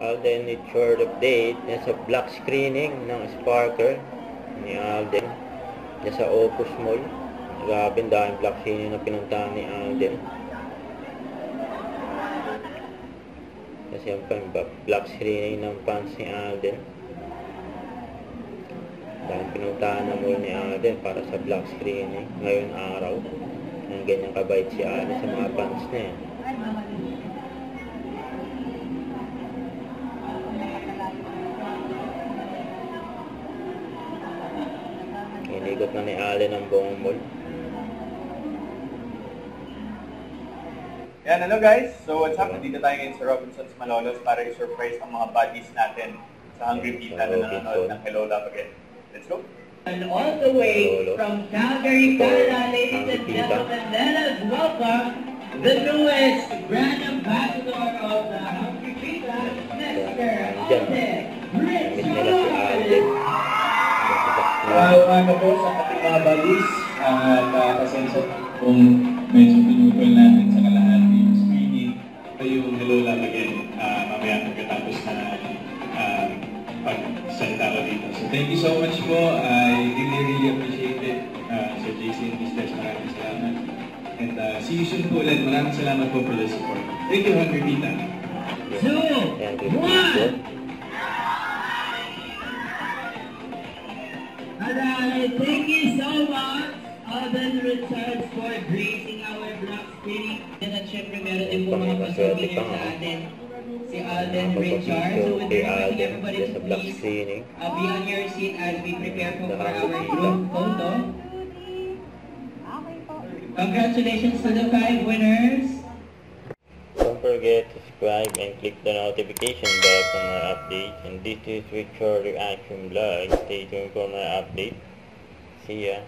Alden with short update. Yan sa black screening ng Sparker ni Alden. Yan sa Opus Mall. Grabe, dahil black screening na pinuntahan ni Alden. Kasi yan pa yung black screening ng fans ni Alden. Dahil pinuntahan na mall ni Alden para sa black screening ngayon araw. Ang ganyan kabait si Alden sa mga fans niya. Inikot na ni Alden ang buong mall. Yan, hello guys! So what's up? Nandito tayo ngayon sa Robinson's Malolos para i-surprise ang mga buddies natin sa Hungry Pita na nanonood ng Hello Love Again. Let's go! And all the way from Calgary, Canada, ladies and gentlemen, let us welcome the newest brand ambassador of the Hungry Pita, Mr. Alden Richard. Umaga po sa ating mga buddies at pasensya kung medyo pinutol natin sa kalahati yung screening o yung Hello Love Again mamaya pagkatapos na pag-salita ko dito. So thank you so much po. I really appreciate it. Sir JC and Mr. Maraming salamat. And see you soon po ulit. Maraming salamat po for the support. Thank you, Hungry Pita. 2, 1! Alright, thank you so much, Alden Richards, for gracing our black screening. At syempre meron din po mga pasubigyan sa atin, si Alden Richards. So with the request everybody to please be on your seat as we prepare for our group photo. Congratulations to the 5 winners. Don't forget to subscribe and click the notification bell for more updates. And this is Richard Reaction Vlog. Stay tuned for more updates. See ya.